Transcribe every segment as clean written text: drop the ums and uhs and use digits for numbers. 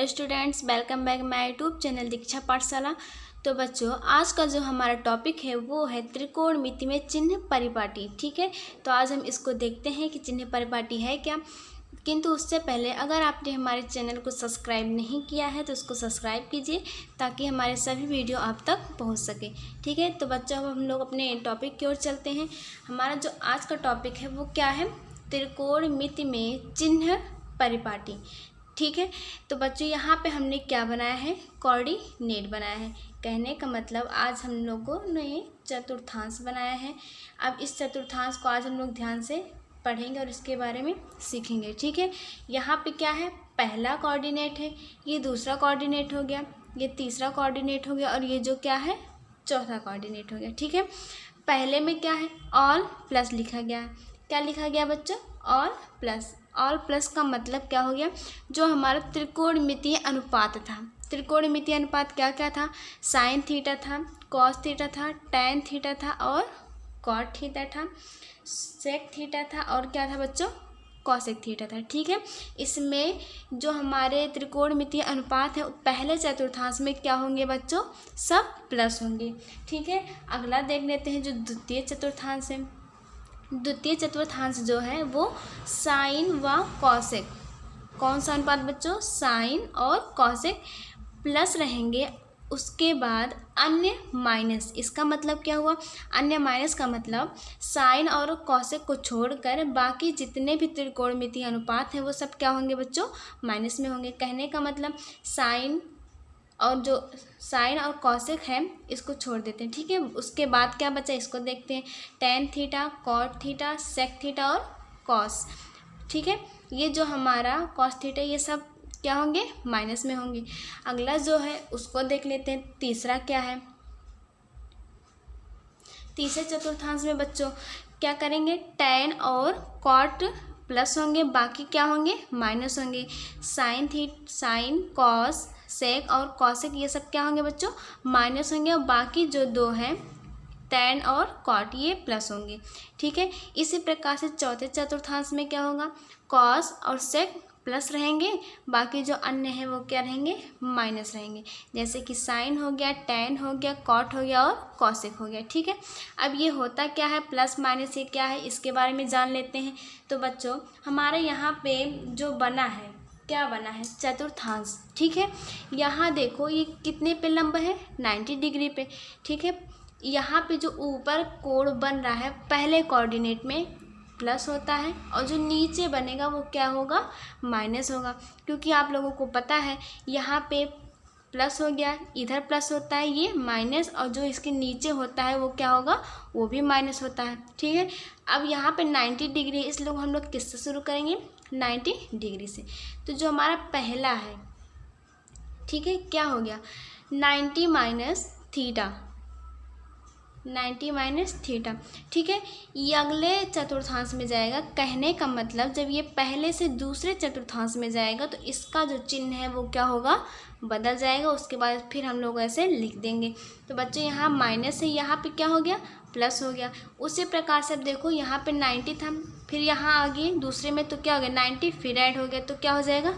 Hello students, welcome back my YouTube channel Diksha Pathshala. तो बच्चों, आज का जो हमारा टॉपिक है वो है त्रिकोणमिति में चिन्ह परिपाटी। ठीक है, तो आज हम इसको देखते हैं कि चिन्ह परिपाटी है क्या। किंतु उससे पहले अगर आपने हमारे चैनल को सब्सक्राइब नहीं किया है तो उसको सब्सक्राइब कीजिए ताकि हमारे सभी वीडियो आप तक पहुंच सके। ठीक है, तो बच्चों अब हम लोग अपने टॉपिक की ओर चलते हैं। हमारा जो आज का टॉपिक है वो क्या है, त्रिकोणमिति में चिन्ह परिपाटी। ठीक है, तो बच्चों यहाँ पे हमने क्या बनाया है, कोऑर्डिनेट बनाया है। कहने का मतलब आज हम लोगों ने चतुर्थांश बनाया है। अब इस चतुर्थांश को आज हम लोग ध्यान से पढ़ेंगे और इसके बारे में सीखेंगे। ठीक है, यहाँ पे क्या है, पहला कोऑर्डिनेट है, ये दूसरा कोऑर्डिनेट हो गया, ये तीसरा कोऑर्डिनेट हो गया और ये जो क्या है, चौथा कोऑर्डिनेट हो गया। ठीक है, पहले में क्या है, ऑल प्लस लिखा गया है। क्या लिखा गया बच्चों, ऑल प्लस। ऑल प्लस का मतलब क्या हो गया, जो हमारा त्रिकोणमितीय अनुपात था। त्रिकोणमितीय अनुपात क्या क्या था, साइन थीटा था, कॉस थीटा था, टैन थीटा था और कॉट थीटा था, सेक थीटा था और क्या था बच्चों, कॉसेक थीटा था। ठीक है, इसमें जो हमारे त्रिकोणमितीय अनुपात है पहले चतुर्थांश में क्या होंगे बच्चों, सब प्लस होंगे। ठीक है, अगला देख लेते हैं जो द्वितीय चतुर्थांश है। द्वितीय चतुर्थांश जो है वो साइन व कॉसेक, कौन सा अनुपात बच्चों, साइन और कॉसेक प्लस रहेंगे। उसके बाद अन्य माइनस, इसका मतलब क्या हुआ, अन्य माइनस का मतलब साइन और कॉसेक को छोड़कर बाकी जितने भी त्रिकोणमितीय अनुपात हैं वो सब क्या होंगे बच्चों, माइनस में होंगे। कहने का मतलब साइन और जो साइन और कॉसेक है इसको छोड़ देते हैं। ठीक है, उसके बाद क्या बचा इसको देखते हैं, tan theta, cot theta, sec theta और कॉस। ठीक है, ये जो हमारा कॉस थीटा ये सब क्या होंगे, माइनस में होंगे। अगला जो है उसको देख लेते हैं, तीसरा क्या है। तीसरे चतुर्थांश में बच्चों क्या करेंगे, टैन और कॉट प्लस होंगे, बाकी क्या होंगे, माइनस होंगे। साइन कॉस सेक और कॉसेक ये सब क्या होंगे बच्चों, माइनस होंगे और बाकी जो दो हैं टैन और कॉट ये प्लस होंगे। ठीक है, इसी प्रकार से चौथे चतुर्थांश में क्या होगा, कॉस और सेक प्लस रहेंगे, बाकी जो अन्य हैं वो क्या रहेंगे, माइनस रहेंगे। जैसे कि साइन हो गया, टैन हो गया, कॉट हो गया और कॉसेक हो गया। ठीक है, अब ये होता क्या है, प्लस माइनस ये क्या है, इसके बारे में जान लेते हैं। तो बच्चों हमारे यहाँ पे जो बना है, क्या बना है, चतुर्थांश। ठीक है, यहाँ देखो ये कितने पे लंब है, 90 डिग्री पे। ठीक है, यहाँ पे जो ऊपर कोण बन रहा है पहले कोऑर्डिनेट में प्लस होता है और जो नीचे बनेगा वो क्या होगा, माइनस होगा। क्योंकि आप लोगों को पता है यहाँ पे प्लस हो गया, इधर प्लस होता है, ये माइनस, और जो इसके नीचे होता है वो क्या होगा, वो भी माइनस होता है। ठीक है, अब यहाँ पे 90 डिग्री है, इसलिए हम लोग किससे शुरू करेंगे, 90 डिग्री से। तो जो हमारा पहला है, ठीक है, क्या हो गया, 90 माइनस थीटा, 90 माइनस थीटा। ठीक है, ये अगले चतुर्थांश में जाएगा। कहने का मतलब जब ये पहले से दूसरे चतुर्थांश में जाएगा तो इसका जो चिन्ह है वो क्या होगा, बदल जाएगा। उसके बाद फिर हम लोग ऐसे लिख देंगे। तो बच्चों यहाँ माइनस है, यहाँ पे क्या हो गया, प्लस हो गया। उसी प्रकार से अब देखो यहाँ पे 90 था, फिर यहाँ आ गए दूसरे में तो क्या हो गया, 90 फिर ऐड हो गया तो क्या हो जाएगा,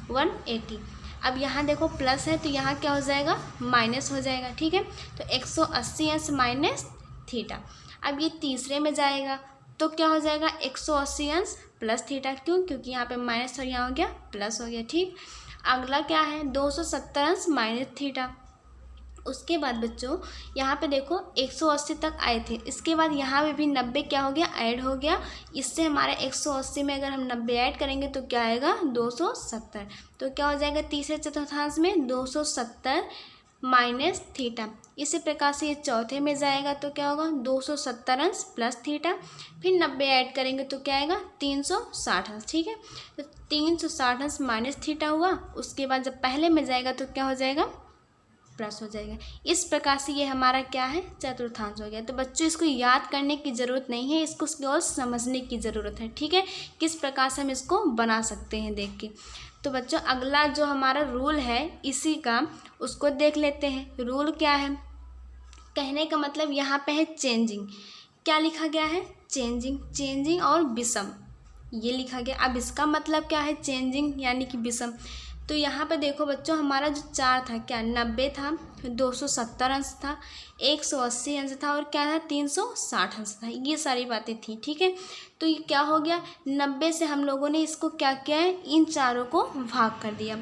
180। अब यहाँ देखो प्लस है तो यहाँ क्या हो जाएगा, माइनस हो जाएगा। ठीक है, तो 180 अंश माइनस थीटा। अब ये तीसरे में जाएगा तो क्या हो जाएगा, 180 अंश प्लस थीटा। क्यों, क्योंकि यहाँ पे माइनस और यहाँ हो गया प्लस हो गया। ठीक, अगला क्या है, 270 अंश माइनस थीटा। उसके बाद बच्चों यहाँ पे देखो 180 तक आए थे, इसके बाद यहाँ पे भी 90 क्या हो गया, ऐड हो गया। इससे हमारे 180 में अगर हम 90 ऐड करेंगे तो क्या आएगा, 270। तो क्या हो जाएगा तीसरे चतुर्थांश में 270 माइनस थीटा। इसी प्रकार से ये चौथे में जाएगा तो क्या होगा, 270 अंश प्लस थीटा, फिर 90 ऐड करेंगे तो क्या आएगा, 360 अंश। ठीक है, तो 360 अंश माइनस थीटा हुआ। उसके बाद जब पहले में जाएगा तो क्या हो जाएगा, प्लस हो जाएगा। इस प्रकार से ये हमारा क्या है, चतुर्थांश हो गया। तो बच्चों इसको याद करने की ज़रूरत नहीं है, इसको केवल समझने की ज़रूरत है। ठीक है, किस प्रकार से हम इसको बना सकते हैं देख के। तो बच्चों अगला जो हमारा रूल है इसी का, उसको देख लेते हैं। रूल क्या है, कहने का मतलब यहाँ पे है चेंजिंग। क्या लिखा गया है, चेंजिंग, चेंजिंग और विषम ये लिखा गया। अब इसका मतलब क्या है, चेंजिंग यानी कि विषम। तो यहाँ पे देखो बच्चों, हमारा जो 4 था क्या 90 था, 270 अंश था, 180 अंश था और क्या था 360 अंश था। ये सारी बातें थी, ठीक है। तो ये क्या हो गया, 90 से हम लोगों ने इसको क्या किया है, इन चारों को भाग कर दिया।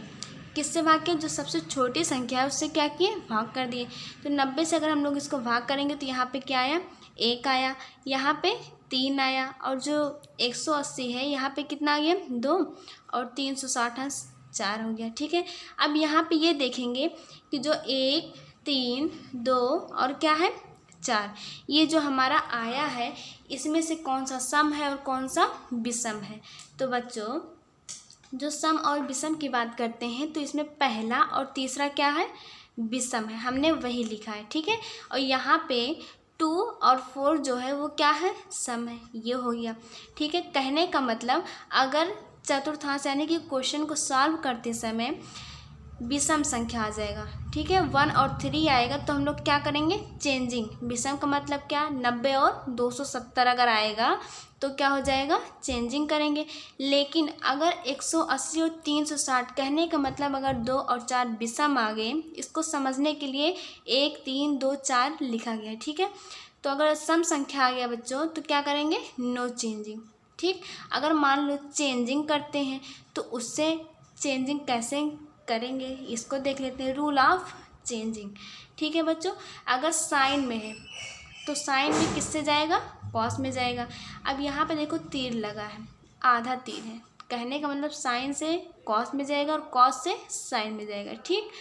किससे भाग किया, जो सबसे छोटी संख्या है उससे क्या किए, भाग कर दिए। तो 90 से अगर हम लोग इसको भाग करेंगे तो यहाँ पे क्या आया, 1 आया, यहाँ पे 3 आया, और जो 180 है यहाँ पे कितना आ गया 2, और 360 अंश 4 हो गया, ठीक है। अब यहाँ पे ये देखेंगे कि जो 1, 3, 2 और क्या है 4, ये जो हमारा आया है इसमें से कौन सा सम है और कौन सा विषम है। तो बच्चों, जो सम और विषम की बात करते हैं तो इसमें पहला और तीसरा क्या है, विषम है, हमने वही लिखा है, ठीक है। और यहाँ पे 2 और 4 जो है वो क्या है, सम है, ये हो गया, ठीक है। कहने का मतलब अगर चतुर्थांश यानी कि क्वेश्चन को सॉल्व करते समय विषम संख्या आ जाएगा, ठीक है, 1 और 3 आएगा तो हम लोग क्या करेंगे, चेंजिंग। विषम का मतलब क्या, 90 और 270 अगर आएगा तो क्या हो जाएगा, चेंजिंग करेंगे। लेकिन अगर 180 और 360, कहने का मतलब अगर 2 और 4 विषम आ गए, इसको समझने के लिए 1, 3, 2, 4 लिखा गया है, ठीक है। तो अगर सम संख्या आ गया बच्चों तो क्या करेंगे, नो चेंजिंग, ठीक। अगर मान लो चेंजिंग करते हैं तो उससे चेंजिंग कैसे करेंगे, इसको देख लेते हैं, रूल ऑफ चेंजिंग, ठीक है बच्चों। अगर साइन में है तो साइन में किससे जाएगा, कॉस में जाएगा। अब यहाँ पे देखो तीर लगा है, आधा तीर है, कहने का मतलब साइन से कॉस में जाएगा और कॉस से साइन में जाएगा, ठीक।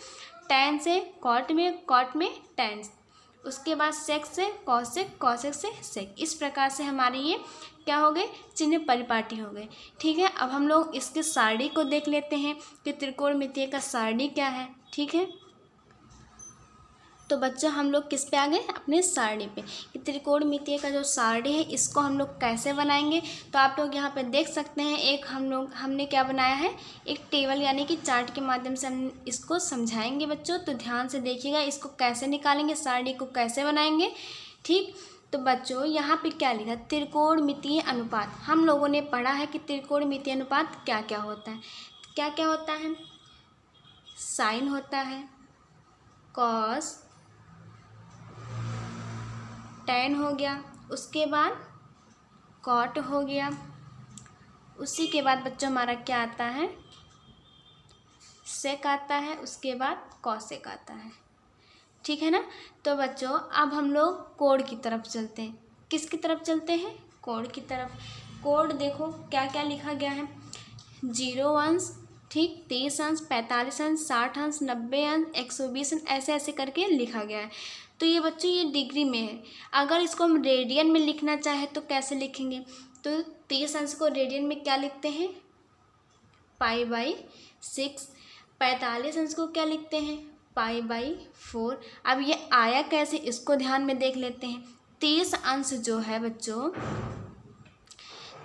टैन से कॉट में, कॉट में टैन, उसके बाद सेक से कॉस से, कॉसेक से सेक। इस प्रकार से हमारे ये क्या हो गए, चिन्ह परिपाटी हो गए, ठीक है। अब हम लोग इसके सारणी को देख लेते हैं कि त्रिकोणमितीय का सारणी क्या है, ठीक है। तो बच्चों हम लोग किस पे आ गए, अपने सारणी पे, कि त्रिकोणमितीय का जो सारणी है इसको हम लोग कैसे बनाएंगे। तो आप लोग यहाँ पे देख सकते हैं, एक हमने क्या बनाया है, एक टेबल यानी कि चार्ट के माध्यम से हम इसको समझाएंगे बच्चों। तो ध्यान से देखिएगा, इसको कैसे निकालेंगे, सारणी को कैसे बनाएंगे, ठीक। तो बच्चों यहाँ पे क्या लिखा, त्रिकोणमितीय अनुपात। हम लोगों ने पढ़ा है कि त्रिकोणमितीय अनुपात क्या क्या होता है, क्या क्या होता है, साइन होता है, कॉस, टैन हो गया, उसके बाद कॉट हो गया, उसी के बाद बच्चों हमारा क्या आता है, सेक आता है, उसके बाद कॉसेक आता है, ठीक है ना। तो बच्चों अब हम लोग कोड की तरफ चलते हैं, किसकी तरफ चलते हैं, कोड की तरफ। कोड देखो क्या क्या लिखा गया है, 0 अंश, ठीक, 30 अंश, 45 अंश, 60 अंश, 90 अंश, 120 अंश, ऐसे ऐसे करके लिखा गया है। तो ये बच्चों ये डिग्री में है, अगर इसको हम रेडियन में लिखना चाहे तो कैसे लिखेंगे, तो 30 अंश को रेडियन में क्या लिखते हैं, π/6। 45 अंश को क्या लिखते हैं, π/4। अब ये आया कैसे, इसको ध्यान में देख लेते हैं। 30 अंश जो है बच्चों,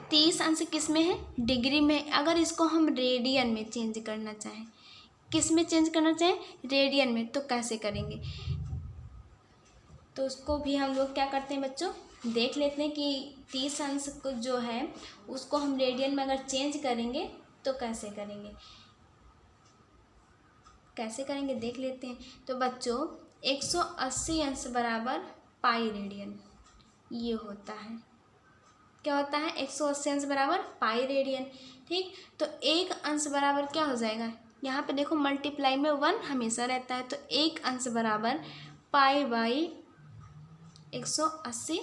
30 अंश किस में है, डिग्री में। अगर इसको हम रेडियन में चेंज करना चाहें, किस में चेंज करना चाहें, रेडियन में, तो कैसे करेंगे। तो उसको भी हम लोग क्या करते हैं बच्चों, देख लेते हैं कि 30 अंश को जो है उसको हम रेडियन में अगर चेंज करेंगे तो कैसे करेंगे, कैसे करेंगे देख लेते हैं। तो बच्चों 180 अंश बराबर पाई रेडियन, ये होता है, क्या होता है, 180 अंश बराबर पाई रेडियन, ठीक। तो एक अंश बराबर क्या हो जाएगा, यहाँ पे देखो मल्टीप्लाई में 1 हमेशा रहता है, तो एक अंश बराबर π/180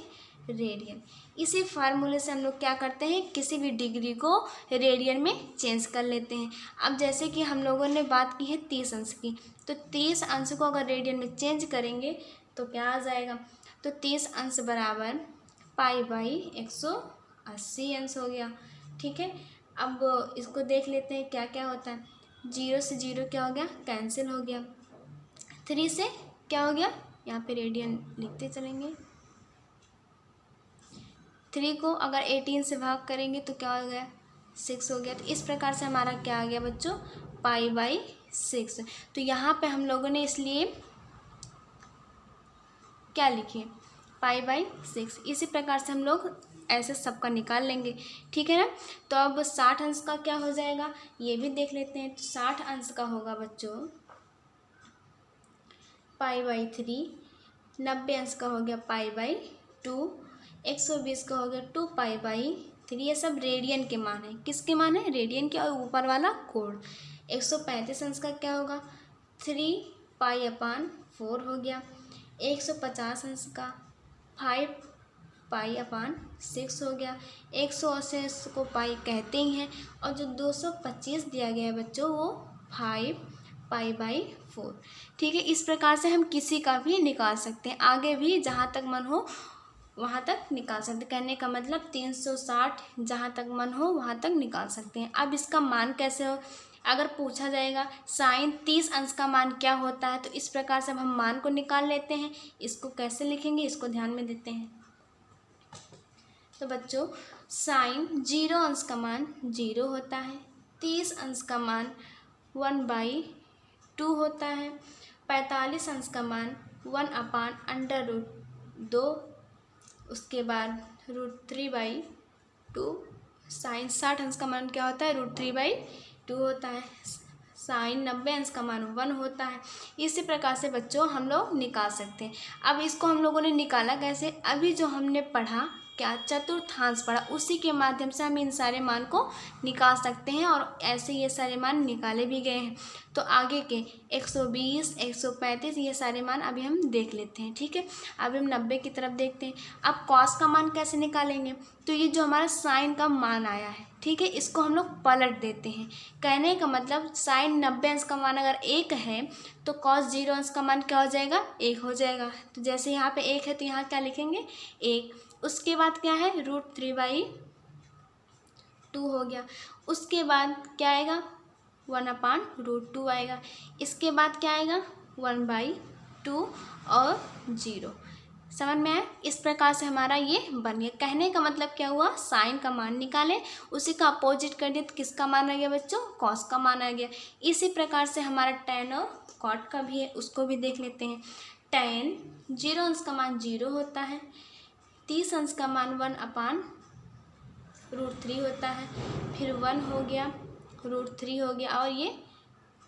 रेडियन। इसी फार्मूले से हम लोग क्या करते हैं, किसी भी डिग्री को रेडियन में चेंज कर लेते हैं। अब जैसे कि हम लोगों ने बात की है 30 अंश की, तो 30 अंश को अगर रेडियन में चेंज करेंगे तो क्या आ जाएगा, तो 30 अंश बराबर π/180 अंश हो गया, ठीक है। अब इसको देख लेते हैं क्या क्या होता है, 0 से 0 क्या हो गया, कैंसिल हो गया, 3 से क्या हो गया, यहाँ पे रेडियन लिखते चलेंगे, 3 को अगर 18 से भाग करेंगे तो क्या हो गया, 6 हो गया। तो इस प्रकार से हमारा क्या आ गया बच्चों, π/6। तो यहाँ पे हम लोगों ने इसलिए क्या लिखे, π/6। इसी प्रकार से हम लोग ऐसे सबका निकाल लेंगे, ठीक है ना। तो अब 60 अंश का क्या हो जाएगा ये भी देख लेते हैं। तो 60 अंश का होगा बच्चों π/3, 90 अंश का हो गया π/2, 120 का हो गया 2π/3। ये सब रेडियन के मान है, किसके मान है, रेडियन के, और ऊपर वाला कोण। 135 अंश का क्या होगा 3π/4 हो गया। 150 अंश का 5π/6 हो गया। 180 अंश को पाई कहते ही हैं, और जो 225 दिया गया है बच्चों वो 5π/4, ठीक है। इस प्रकार से हम किसी का भी निकाल सकते हैं, आगे भी जहाँ तक मन हो वहाँ तक निकाल सकते हैं। कहने का मतलब 360 जहाँ तक मन हो वहाँ तक निकाल सकते हैं। अब इसका मान कैसे हो, अगर पूछा जाएगा साइन 30 अंश का मान क्या होता है, तो इस प्रकार से हम मान को निकाल लेते हैं। इसको कैसे लिखेंगे इसको ध्यान में देते हैं। तो बच्चों साइन 0 अंश का मान 0 होता है, 30 अंश का मान 1/2 होता है, 45 अंश का मान 1/√2, उसके बाद √3/2। साइन 60 अंश का मान क्या होता है √3/2 होता है। साइन 90 अंश का मान 1 होता है। इसी प्रकार से बच्चों हम लोग निकाल सकते हैं। अब इसको हम लोगों ने निकाला कैसे, अभी जो हमने पढ़ा क्या चतुर्थांश पढ़ा, उसी के माध्यम से हम इन सारे मान को निकाल सकते हैं, और ऐसे ये सारे मान निकाले भी गए हैं। तो आगे के 120, 135 ये सारे मान अभी हम देख लेते हैं, ठीक है। अभी हम 90 की तरफ देखते हैं। अब कॉस का मान कैसे निकालेंगे, तो ये जो हमारा साइन का मान आया है, ठीक है, इसको हम लोग पलट देते हैं। कहने का मतलब साइन 90 अंश का मान अगर 1 है तो कॉस 0 अंश का मान क्या हो जाएगा 1 हो जाएगा। तो जैसे यहाँ पे 1 है तो यहाँ क्या लिखेंगे 1। उसके बाद क्या है √3/2 हो गया। उसके बाद क्या आएगा 1/√2 आएगा। इसके बाद क्या आएगा 1/2 और 0। समझ में आया। इस प्रकार से हमारा ये बन गया। कहने का मतलब क्या हुआ, साइन का मान निकाले, उसी का अपोजिट कर दिया तो किसका मान आ गया बच्चों, कॉस का मान आ गया। इसी प्रकार से हमारा टेन और कॉट का भी है, उसको भी देख लेते हैं। टेन 0 अंश का मान 0 होता है, 30 अंश का मान 1/√3 होता है, फिर 1 हो गया, √3 हो गया, और ये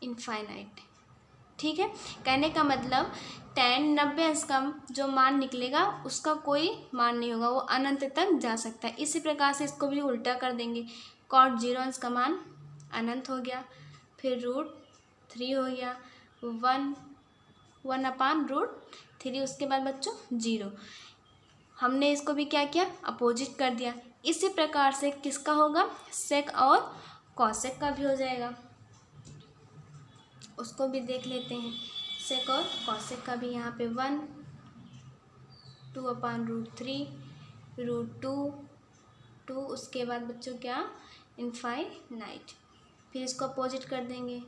इनफाइनाइट, ठीक है। कहने का मतलब टेन 90 अंश का जो मान निकलेगा उसका कोई मान नहीं होगा, वो अनंत तक जा सकता है। इसी प्रकार से इसको भी उल्टा कर देंगे। कॉट 0 अंश का मान अनंत हो गया, फिर √3 हो गया, 1/√3, उसके बाद बच्चों 0। हमने इसको भी क्या किया अपोजिट कर दिया। इसी प्रकार से किसका होगा सेक और कॉसेक का भी हो जाएगा, उसको भी देख लेते हैं। सेक और कॉसेक का भी यहाँ पे 1, 2/√3, √2, उसके बाद बच्चों क्या इनफाइनाइट, फिर इसको अपोजिट कर देंगे।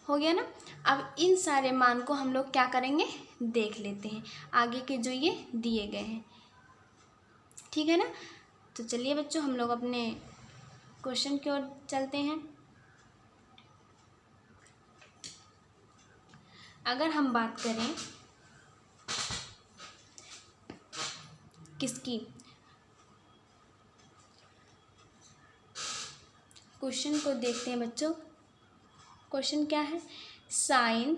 हो गया ना। अब इन सारे मान को हम लोग क्या करेंगे देख लेते हैं, आगे के जो ये दिए गए हैं, ठीक है ना। तो चलिए बच्चों हम लोग अपने क्वेश्चन की ओर चलते हैं। अगर हम बात करें किसकी, क्वेश्चन को देखते हैं बच्चों। क्वेश्चन क्या है, साइन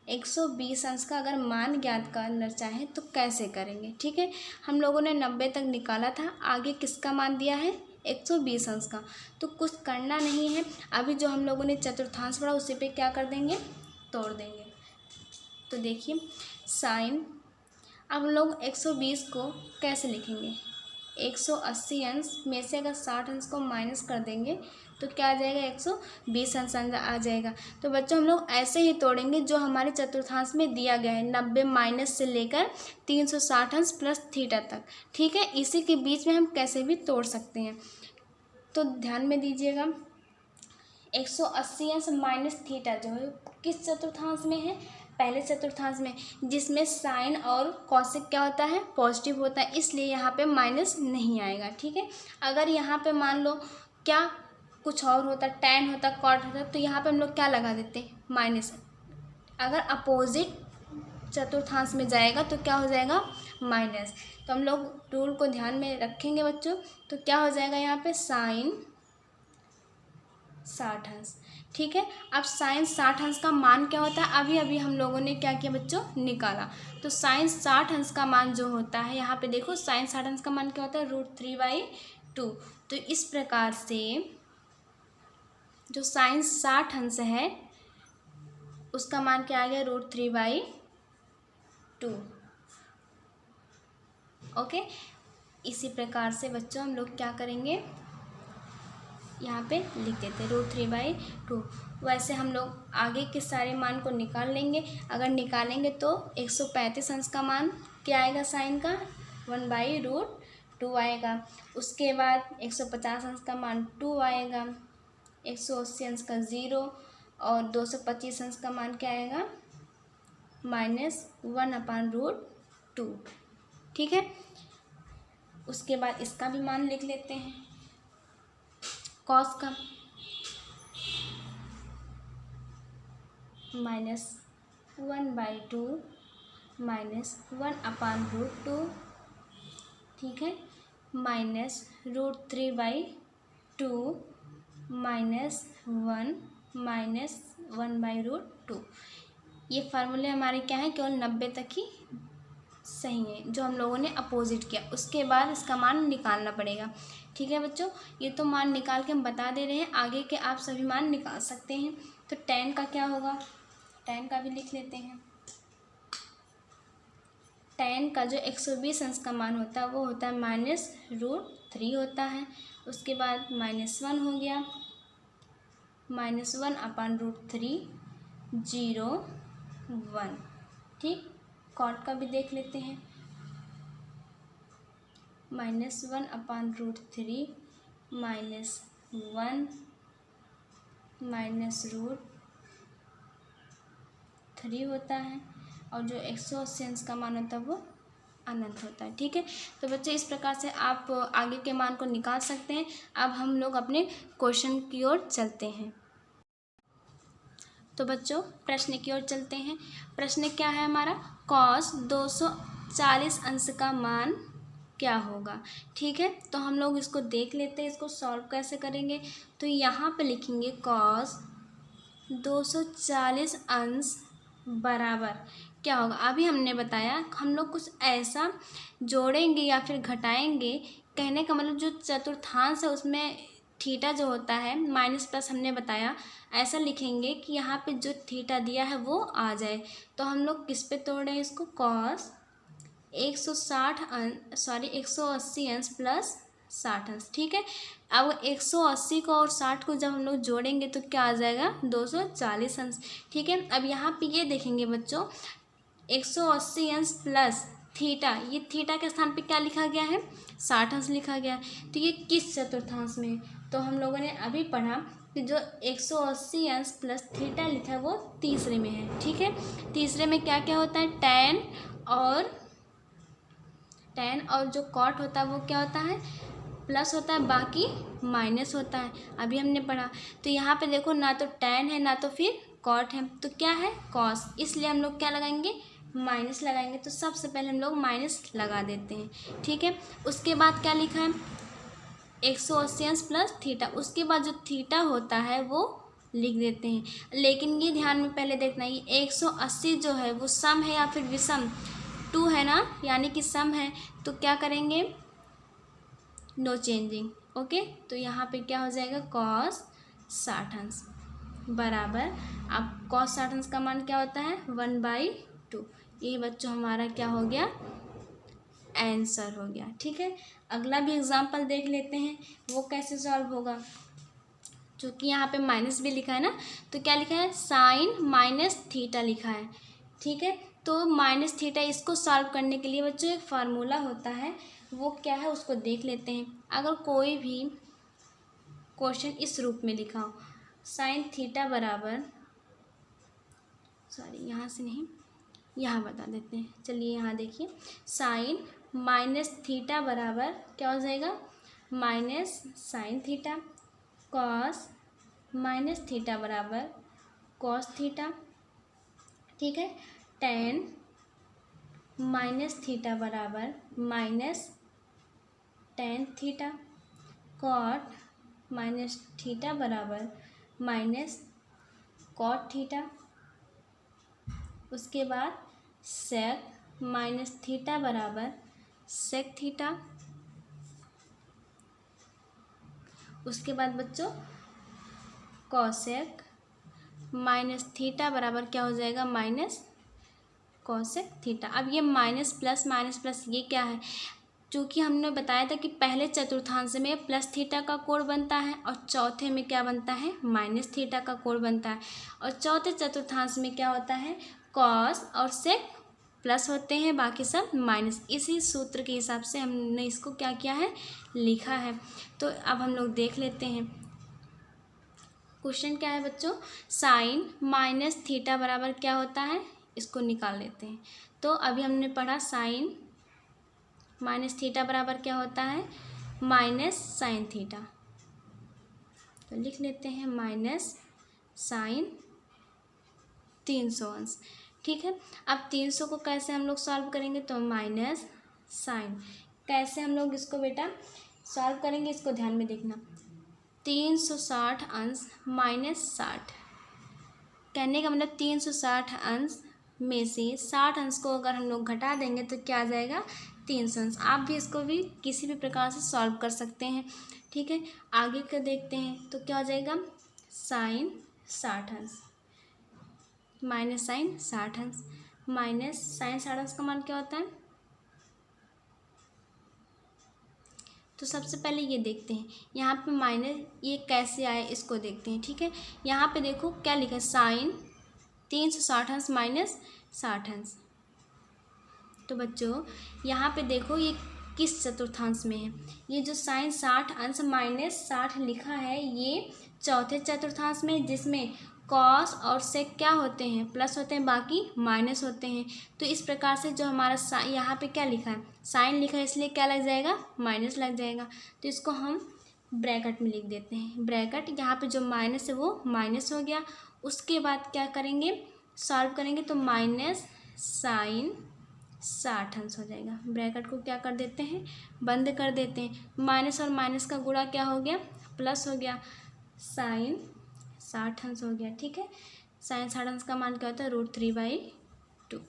120 अंश का अगर मान ज्ञात करना चाहें तो कैसे करेंगे, ठीक है। हम लोगों ने 90 तक निकाला था, आगे किसका मान दिया है 120 अंश का, तो कुछ करना नहीं है। अभी जो हम लोगों ने चतुर्थांश पढ़ा उसी पे क्या कर देंगे तोड़ देंगे। तो देखिए साइन, अब हम लोग 120 को कैसे लिखेंगे, 180 अंश में से अगर 60 अंश को माइनस कर देंगे तो क्या आ जाएगा 120 अंश आ जाएगा। तो बच्चों हम लोग ऐसे ही तोड़ेंगे जो हमारे चतुर्थांश में दिया गया है, 90 माइनस से लेकर 360 अंश प्लस थीटा तक, ठीक है। इसी के बीच में हम कैसे भी तोड़ सकते हैं, तो ध्यान में दीजिएगा। 180 अंश माइनस थीटा जो है किस चतुर्थांश में है, पहले चतुर्थांश में, जिसमें साइन और कॉसेक क्या होता है पॉजिटिव होता है, इसलिए यहाँ पे माइनस नहीं आएगा, ठीक है। अगर यहाँ पे मान लो क्या कुछ और होता, टैन होता, कॉट होता, तो यहाँ पे हम लोग क्या लगा देते माइनस। अगर अपोजिट चतुर्थांश में जाएगा तो क्या हो जाएगा, माइनस। तो हम लोग रूल को ध्यान में रखेंगे बच्चों। तो क्या हो जाएगा यहाँ पे साइन 60 अंश। ठीक है, अब साइन 60 अंश का मान क्या होता है, अभी अभी हम लोगों ने क्या किया बच्चों, निकाला। तो साइन 60 अंश का मान जो होता है, यहाँ पे देखो साइन 60 अंश का मान क्या होता है, √3/2। तो इस प्रकार से जो साइन 60 अंश है उसका मान क्या आ गया, √3/2। ओके, इसी प्रकार से बच्चों हम लोग क्या करेंगे, यहाँ पे लिख देते हैं √3/2। वैसे हम लोग आगे के सारे मान को निकाल लेंगे। अगर निकालेंगे तो 135 अंश का मान क्या आएगा साइन का, 1/√2 आएगा। उसके बाद 150 अंश का मान 2 आएगा, 180 अंश का 0, और 225 अंश का मान क्या आएगा, -1/√2। ठीक है, उसके बाद इसका भी मान लिख लेते हैं, कॉस का -1/2 -1/√2। ठीक है, -√3/2 -1 ये फार्मूले हमारे क्या है, केवल 90 तक ही सही है जो हम लोगों ने अपोजिट किया। उसके बाद इसका मान निकालना पड़ेगा। ठीक है बच्चों, ये तो मान निकाल के हम बता दे रहे हैं, आगे के आप सभी मान निकाल सकते हैं। तो tan का क्या होगा, tan का भी लिख लेते हैं। tan का जो 120 अंश का मान होता है वो होता है -√3 होता है। उसके बाद -1 हो गया, -1/√3 0 1। ठीक, कॉट का भी देख लेते हैं, -1/√3 -1 -√3 होता है, और जो 180 अंश का मान होता है वो अनंत होता है। ठीक है, तो बच्चे इस प्रकार से आप आगे के मान को निकाल सकते हैं। अब हम लोग अपने क्वेश्चन की ओर चलते हैं। तो बच्चों प्रश्न की ओर चलते हैं। प्रश्न क्या है हमारा, cos 240 अंश का मान क्या होगा। ठीक है, तो हम लोग इसको देख लेते हैं, इसको सॉल्व कैसे करेंगे। तो यहाँ पे लिखेंगे cos 240 अंश बराबर क्या होगा। अभी हमने बताया हम लोग कुछ ऐसा जोड़ेंगे या फिर घटाएंगे, कहने का मतलब जो चतुर्थांश है उसमें थीटा जो होता है माइनस प्लस हमने बताया, ऐसा लिखेंगे कि यहाँ पे जो थीटा दिया है वो आ जाए। तो हम लोग किस पे तोड़ रहे हैं इसको, cos 180 अंश प्लस 60 अंश। ठीक है, अब 180 को और 60 को जब हम लोग जोड़ेंगे तो क्या आ जाएगा, 240 अंश। ठीक है, अब यहाँ पे ये देखेंगे बच्चों, 180 अंश प्लस थीटा, ये थीटा के स्थान पे क्या लिखा गया है, 60 अंश लिखा गया है। तो ये किस चतुर्थांश में है, तो हम लोगों ने अभी पढ़ा कि जो 180 अंश प्लस थीटा लिखा है वो तीसरे में है। ठीक है, तीसरे में क्या क्या होता है, tan और जो cot होता है वो क्या होता है, प्लस होता है, बाकी माइनस होता है, अभी हमने पढ़ा। तो यहाँ पे देखो ना तो tan है ना तो फिर cot है, तो क्या है cos, इसलिए हम लोग क्या लगाएंगे, माइनस लगाएंगे। तो सबसे पहले हम लोग माइनस लगा देते हैं। ठीक है, उसके बाद क्या लिखा है, 180 अंश प्लस थीटा, उसके बाद जो थीटा होता है वो लिख देते हैं। लेकिन ये ध्यान में पहले देखना, ये 180 जो है वो सम है या फिर विषम, 2 है ना, यानी कि सम है, तो क्या करेंगे, नो चेंजिंग। ओके, तो यहाँ पे क्या हो जाएगा, cos 60 अंश बराबर, अब cos 60 अंश का मान क्या होता है, 1/2। ये बच्चों हमारा क्या हो गया, आंसर हो गया। ठीक है, अगला भी एग्जाम्पल देख लेते हैं, वो कैसे सॉल्व होगा। क्योंकि यहाँ पे माइनस भी लिखा है ना, तो क्या लिखा है, साइन माइनस थीटा लिखा है। ठीक है, तो माइनस थीटा, इसको सॉल्व करने के लिए बच्चों एक फार्मूला होता है, वो क्या है उसको देख लेते हैं। अगर कोई भी क्वेश्चन इस रूप में लिखा हो, साइन थीटा बराबर, सॉरी यहाँ से नहीं, यहाँ बता देते हैं, चलिए यहाँ देखिए, साइन माइनस थीटा बराबर क्या हो जाएगा, minus sine theta, cos minus theta बराबर कॉस थीटा। ठीक है। tan माइनस थीटा बराबर minus tan theta, cot minus theta बराबर माइनस कॉट थीटा, उसके बाद सेक माइनस थीटा बराबर सेक थीटा, उसके बाद बच्चों कॉसेक माइनस थीटा बराबर क्या हो जाएगा, माइनस कॉसेक थीटा। अब ये माइनस प्लस ये क्या है, चूँकि हमने बताया था कि पहले चतुर्थांश में प्लस थीटा का कोण बनता है और चौथे में क्या बनता है, माइनस थीटा का कोण बनता है, और चौथे चतुर्थांश में क्या होता है, कॉस और सेक प्लस होते हैं, बाकी सब माइनस। इसी सूत्र के हिसाब से हमने इसको क्या किया है, लिखा है। तो अब हम लोग देख लेते हैं क्वेश्चन क्या है बच्चों। साइन माइनस थीटा बराबर क्या होता है, इसको निकाल लेते हैं। तो अभी हमने पढ़ा साइन माइनस थीटा बराबर क्या होता है, माइनस साइन थीटा। तो लिख लेते हैं माइनस साइन 300 अंश। ठीक है। अब 300 को कैसे हम लोग सॉल्व करेंगे, तो माइनस साइन, कैसे हम लोग इसको बेटा सॉल्व करेंगे, इसको ध्यान में देखना। 360 अंश माइनस 60, कहने का मतलब 360 अंश में से 60 अंश को अगर हम लोग घटा देंगे तो क्या आ जाएगा, 300 अंश। आप भी इसको भी किसी भी प्रकार से सॉल्व कर सकते हैं। ठीक है। आगे का देखते हैं तो क्या हो जाएगा, साइन 60 अंश माइनस साइन 60 अंश, माइनस साइन 60 अंश का मान क्या होता है। तो सबसे पहले ये देखते हैं यहाँ पे माइनस ये कैसे आए, इसको देखते हैं। ठीक है। यहाँ पे देखो क्या लिखा है, साइन 360 अंश माइनस 60 अंश। तो बच्चों यहाँ पे देखो ये किस चतुर्थांश में है, ये जो साइन 60 अंश माइनस 60 लिखा है ये चौथे चतुर्थांश में, जिसमें कॉस और सेक क्या होते हैं, प्लस होते हैं, बाकी माइनस होते हैं। तो इस प्रकार से जो हमारा यहाँ पे क्या लिखा है, साइन लिखा है, इसलिए क्या लग जाएगा, माइनस लग जाएगा। तो इसको हम ब्रैकेट में लिख देते हैं, ब्रैकेट यहाँ पे जो माइनस है वो माइनस हो गया। उसके बाद क्या करेंगे, सॉल्व करेंगे तो माइनस साइन 60 अंश हो जाएगा। ब्रैकेट को क्या कर देते हैं, बंद कर देते हैं। माइनस और माइनस का गुणा क्या हो गया, प्लस हो गया, साइन 60 अंश हो गया। ठीक है। साइन 60 अंश का मान क्या होता है, √3/2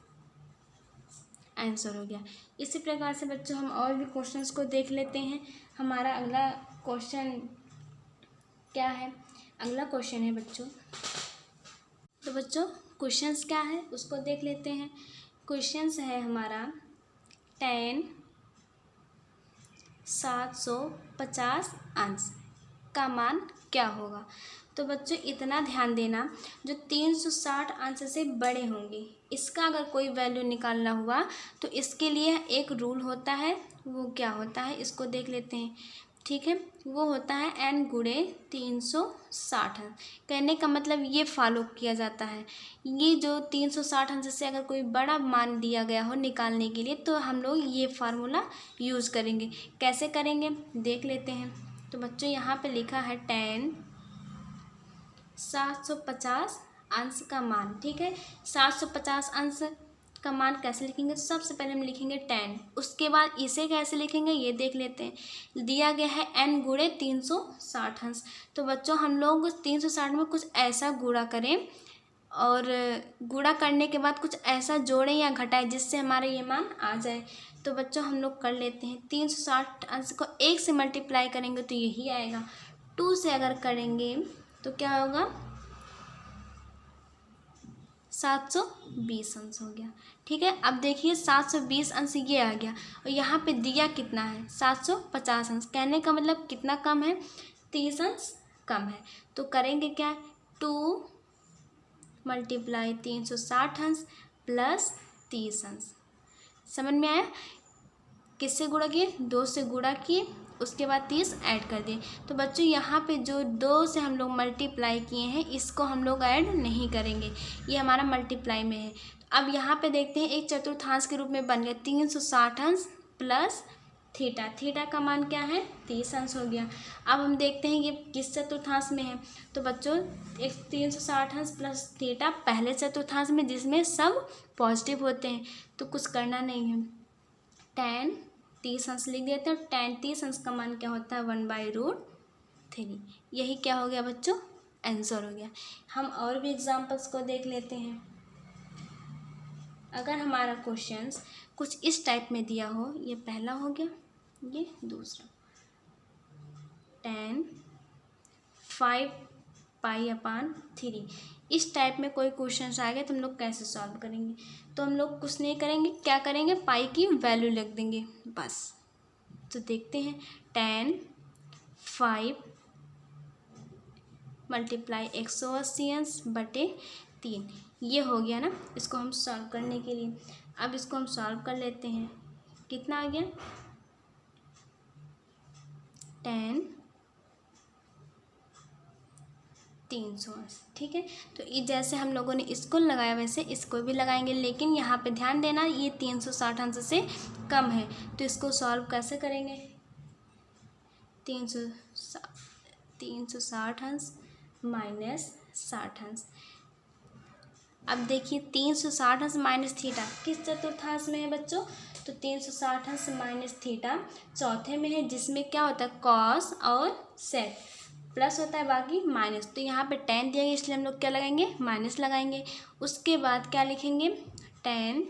आंसर हो गया। इसी प्रकार से बच्चों हम और भी क्वेश्चंस को देख लेते हैं। हमारा अगला क्वेश्चन क्या है, अगला क्वेश्चन है बच्चों, तो बच्चों क्वेश्चंस क्या है उसको देख लेते हैं। क्वेश्चंस है हमारा tan 750 अंश का मान क्या होगा। तो बच्चों इतना ध्यान देना, जो 360 अंश से बड़े होंगे इसका अगर कोई वैल्यू निकालना हुआ तो इसके लिए एक रूल होता है, वो क्या होता है इसको देख लेते हैं। ठीक है। वो होता है n गुणे 360 अंश। कहने का मतलब ये फॉलो किया जाता है, ये जो 360 अंश से अगर कोई बड़ा मान दिया गया हो निकालने के लिए तो हम लोग ये फार्मूला यूज़ करेंगे। कैसे करेंगे देख लेते हैं। तो बच्चों यहाँ पे लिखा है tan 750 अंश का मान। ठीक है। 750 अंश का मान कैसे लिखेंगे, तो सबसे पहले हम लिखेंगे tan, उसके बाद इसे कैसे लिखेंगे ये देख लेते हैं। दिया गया है n गुणे 360 अंश। तो बच्चों हम लोग 360 में कुछ ऐसा गुणा करें और गुणा करने के बाद कुछ ऐसा जोड़ें या घटाएं जिससे हमारा ये मान आ जाए। तो बच्चों हम लोग कर लेते हैं, 360 अंश को 1 से मल्टीप्लाई करेंगे तो यही आएगा। 2 से अगर करेंगे तो क्या होगा, 720 अंश हो गया। ठीक है। अब देखिए 720 अंश ये आ गया और यहाँ पे दिया कितना है, 750 अंश। कहने का मतलब कितना कम है, 30 अंश कम है। तो करेंगे क्या, 2 × 360 अंश प्लस 30 अंश। समझ में आया, किससे गुणा किए, 2 से गुणा किए, उसके बाद 30 ऐड कर दिए। तो बच्चों यहाँ पे जो 2 से हम लोग मल्टीप्लाई किए हैं इसको हम लोग ऐड नहीं करेंगे, ये हमारा मल्टीप्लाई में है। अब यहाँ पे देखते हैं एक चतुर्थांश के रूप में बन गया 360 अंश प्लस थीटा। थीटा का मान क्या है 30 अंश हो गया। अब हम देखते हैं ये किस चतुर्थांश में है। तो बच्चों 360 अंश प्लस थीटा पहले चतुर्थांश में, जिसमें सब पॉजिटिव होते हैं, तो कुछ करना नहीं है। tan 30 अंश लिख देते हैं और tan 30 अंश का मान क्या होता है 1/√3। यही क्या हो गया बच्चों आंसर हो गया। हम और भी एग्जाम्पल्स को देख लेते हैं। अगर हमारा क्वेश्चंस कुछ इस टाइप में दिया हो, ये पहला हो गया, ये दूसरा, tan 5π/3 इस टाइप में कोई क्वेश्चंस आ गए तो हम लोग कैसे सॉल्व करेंगे। तो हम लोग कुछ नहीं करेंगे, क्या करेंगे पाई की वैल्यू लिख देंगे बस। तो देखते हैं tan 5 × 180/3 ये हो गया ना। इसको हम सॉल्व करने के लिए अब इसको हम सॉल्व कर लेते हैं। कितना आ गया tan 300। ठीक है, तो ये जैसे हम लोगों ने इसको लगाया वैसे इसको भी लगाएंगे, लेकिन यहाँ पे ध्यान देना ये 360 अंश से कम है। तो इसको सॉल्व कैसे करेंगे 360 अंश माइनस 60 अंश। अब देखिए 360 अंश माइनस थीटा किस चतुर्थांश में है बच्चों। तो 360 अंश माइनस थीटा चौथे में है, जिसमें क्या होता है कॉस और सेक प्लस होता है, बाकी माइनस। तो यहाँ पे tan दिया गया इसलिए हम लोग क्या लगाएंगे माइनस लगाएंगे। उसके बाद क्या लिखेंगे tan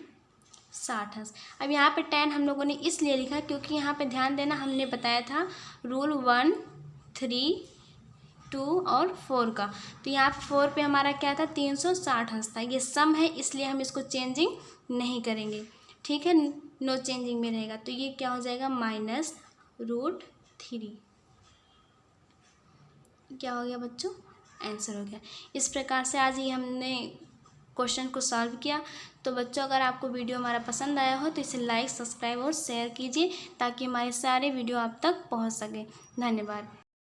60 अंश। अब यहाँ पे tan हम लोगों ने इसलिए लिखा क्योंकि यहाँ पे ध्यान देना हमने बताया था रूल 1, 3, 2 और 4 का। तो यहाँ पे 4 पे हमारा क्या था 360 अंश था। ये सम है इसलिए हम इसको चेंजिंग नहीं करेंगे। ठीक है, नो चेंजिंग में रहेगा। तो ये क्या हो जाएगा -√3। क्या हो गया बच्चों आंसर हो गया। इस प्रकार से आज ही हमने क्वेश्चन को सॉल्व किया। तो बच्चों अगर आपको वीडियो हमारा पसंद आया हो तो इसे लाइक, सब्सक्राइब और शेयर कीजिए ताकि हमारे सारे वीडियो आप तक पहुंच सके। धन्यवाद।